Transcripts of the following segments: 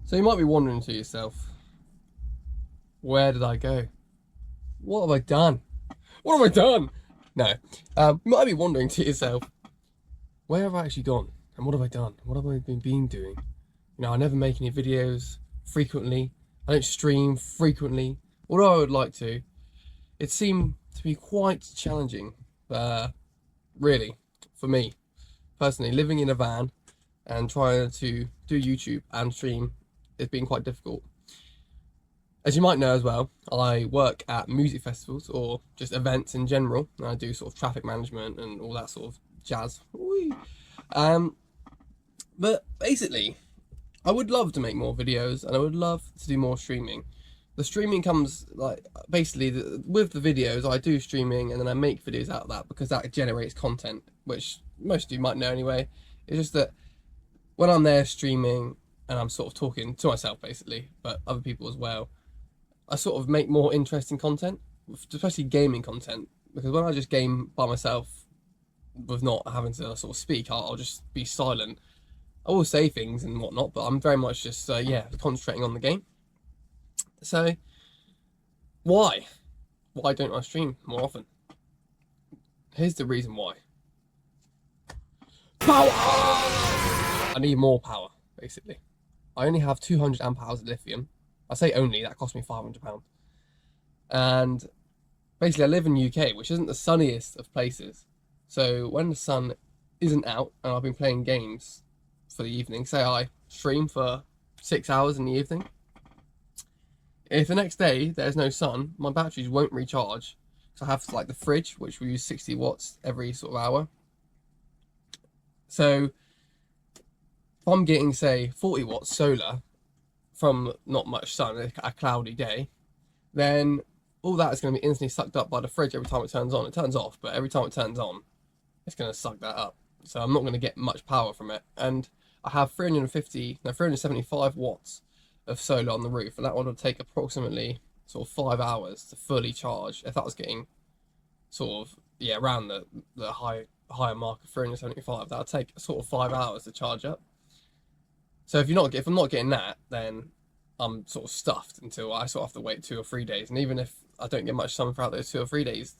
So you might be wondering to yourself, where did I go? What have I done? What have I done? No. You might be wondering to yourself, where have I actually gone? And what have I done? What have I been doing? I never make any videos frequently. I don't stream frequently. Although I would like to. It seemed to be quite challenging, really, for me. Personally, living in a van and trying to do YouTube and stream has been quite difficult. As you might know as well, I work at music festivals or just events in general. And I do sort of traffic management and all that sort of jazz. Whee! But basically, I would love to make more videos and I would love to do more streaming. The streaming comes basically with the videos. I do streaming and then I make videos out of that because that generates content, which most of you might know anyway. It's just that when I'm there streaming and I'm sort of talking to myself basically, but other people as well, I sort of make more interesting content, especially gaming content, because when I just game by myself with not having to sort of speak, I'll just be silent. I will say things and whatnot, but I'm very much just concentrating on the game. So why don't I stream more often? Here's the reason why. Power! I need more power, basically. I only have 200 amp hours of lithium. I say only, that cost me £500. And basically I live in the UK, which isn't the sunniest of places. So when the sun isn't out and I've been playing games for the evening, say I stream for 6 hours in the evening, if the next day there's no sun, my batteries won't recharge. So I have the fridge, which we use 60 watts every sort of hour. So if I'm getting, say, 40 watts solar from not much sun, a cloudy day, then all that is going to be instantly sucked up by the fridge every time it turns on. It turns off, but every time it turns on, it's going to suck that up. So I'm not going to get much power from it. And I have 375 watts of solar on the roof, and that one would take approximately sort of 5 hours to fully charge if that was getting sort of around the higher mark of 375. That would take sort of 5 hours to charge up. So if I'm not getting that, then I'm sort of stuffed until I sort of have to wait 2 or 3 days. And even if I don't get much sun throughout those 2 or 3 days,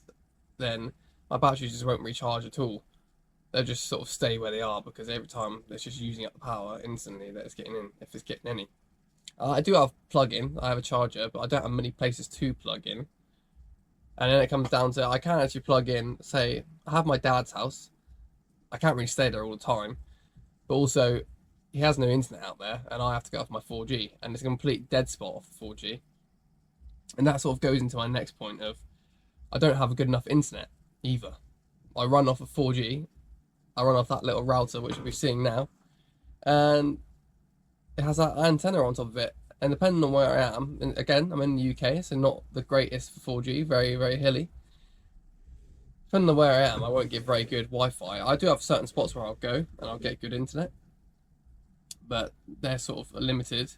then my batteries just won't recharge at all. They'll just sort of stay where they are because every time it's just using up the power instantly that it's getting in, if it's getting any. I do have plug-in, I have a charger, but I don't have many places to plug in. And then it comes down to, I can't actually plug in, say, I have my dad's house. I can't really stay there all the time. But also, he has no internet out there, and I have to go off my 4G. And it's a complete dead spot off the 4G. And that sort of goes into my next point of, I don't have a good enough internet either. I run off of 4G. I run off that little router, which we're seeing now. And it has that antenna on top of it, and depending on where I am, and again, I'm in the UK, so not the greatest for 4G, very, very hilly. Depending on where I am, I won't get very good Wi-Fi. I do have certain spots where I'll go, and I'll get good internet, but they're sort of limited.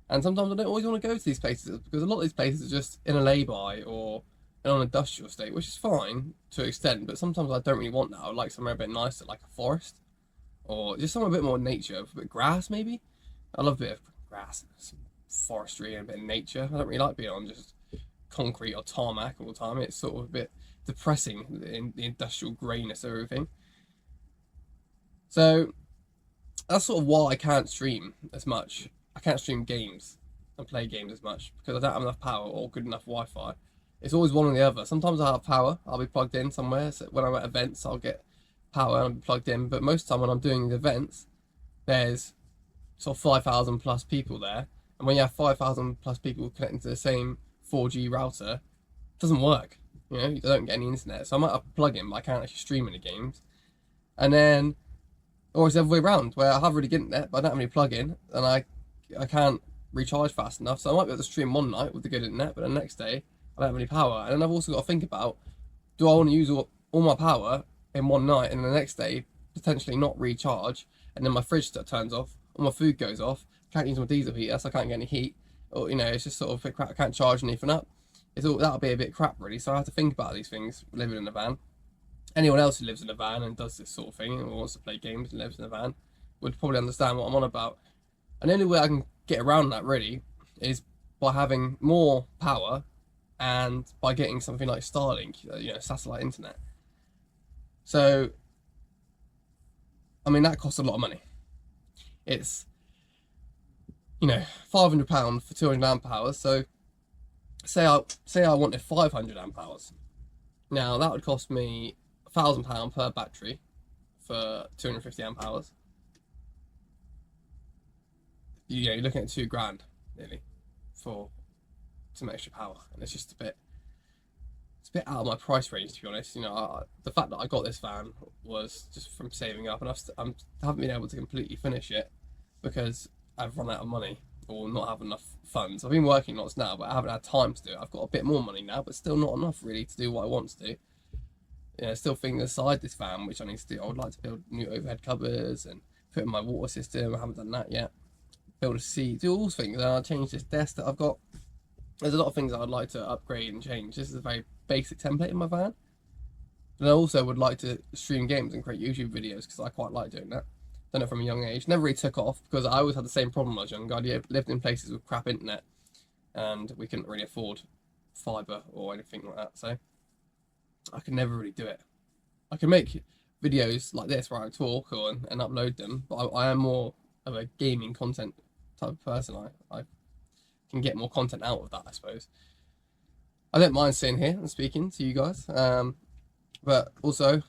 And sometimes I don't always want to go to these places, because a lot of these places are just in a lay-by, or in an industrial state, which is fine, to an extent, but sometimes I don't really want that. I would like somewhere a bit nicer, like a forest, or just somewhere a bit more nature, a bit of grass, maybe. I love a bit of grass, some forestry, and a bit of nature. I don't really like being on just concrete or tarmac all the time. It's sort of a bit depressing, in the industrial greyness of everything. So that's sort of why I can't stream as much. I can't stream games and play games as much because I don't have enough power or good enough Wi-Fi. It's always one or the other. Sometimes I have power. I'll be plugged in somewhere. So when I'm at events, I'll get power and I'll be plugged in. But most of the time when I'm doing the events, there's sort of 5,000 plus people there, and when you have 5,000 plus people connecting to the same 4G router, it doesn't work. You don't get any internet. So I might have a plug-in, but I can't actually stream any games. And then, or it's the other way around, where I have really good internet, but I don't have any plug-in, and I can't recharge fast enough. So I might be able to stream one night with the good internet, but the next day I don't have any power. And then I've also got to think about, do I want to use all my power in one night, and the next day potentially not recharge, and then my fridge turns off, all my food goes off, can't use my diesel heater, so I can't get any heat, or it's just sort of a bit crap. I can't charge anything up. That'll be a bit crap really. So I have to think about these things living in a van. Anyone else who lives in a van and does this sort of thing or wants to play games and lives in a van would probably understand what I'm on about. And the only way I can get around that really is by having more power and by getting something like Starlink, satellite internet. So, I mean, that costs a lot of money. It's, £500 for 200 amp hours. So, say I wanted 500 amp hours. Now that would cost me £1,000 per battery for 250 amp hours. You're looking at £2,000 nearly for some extra power, and it's just a bit out of my price range, to be honest. The fact that I got this van was just from saving up, and I haven't been able to completely finish it because I've run out of money or not have enough funds. I've been working lots now, but I haven't had time to do it. I've got a bit more money now, but still not enough really to do what I want to do. Still thinking aside this van, which I need to do. I would like to build new overhead covers and put in my water system. I haven't done that yet. Build a seat, do all things. And I'll change this desk that I've got. There's a lot of things that I'd like to upgrade and change. This is a very basic template in my van. But I also would like to stream games and create YouTube videos because I quite like doing that. Done it from a young age. Never really took off because I always had the same problem when I was younger. I lived in places with crap internet and we couldn't really afford fibre or anything like that. So I could never really do it. I can make videos like this where I talk and upload them, but I am more of a gaming content type of person. I can get more content out of that, I suppose. I don't mind sitting here and speaking to you guys, but also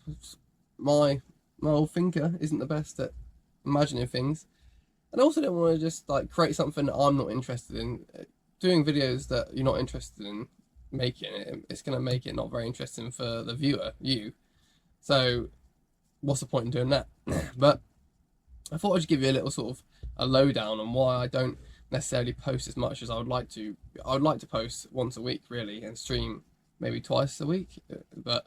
my old thinker isn't the best at imagining things, and I also don't want to just like create something that I'm not interested in. Doing videos that you're not interested in making, it's going to make it not very interesting for the viewer, you. So what's the point in doing that? But I thought I'd just give you a little sort of a lowdown on why I don't necessarily post as much as I would like to. I would like to post once a week really and stream maybe twice a week, but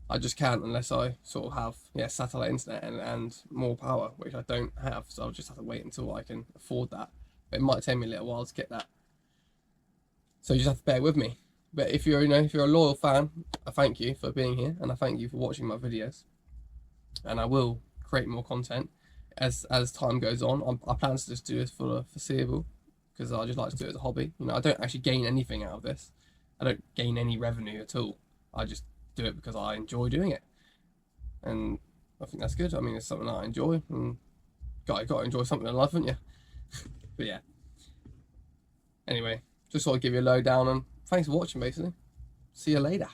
I just can't unless I sort of have satellite internet and more power, which I don't have. So I'll just have to wait until I can afford that. But it might take me a little while to get that. So you just have to bear with me. But if you're a loyal fan, I thank you for being here and I thank you for watching my videos. And I will create more content as time goes on. I plan to just do this for the foreseeable because I just like to do it as a hobby. I don't actually gain anything out of this. I don't gain any revenue at all. I just do it because I enjoy doing it, and I think that's good. I mean, it's something that I enjoy, and got to enjoy something in life, haven't you? But yeah. Anyway, just thought I'd give you a lowdown, and thanks for watching. Basically, see you later.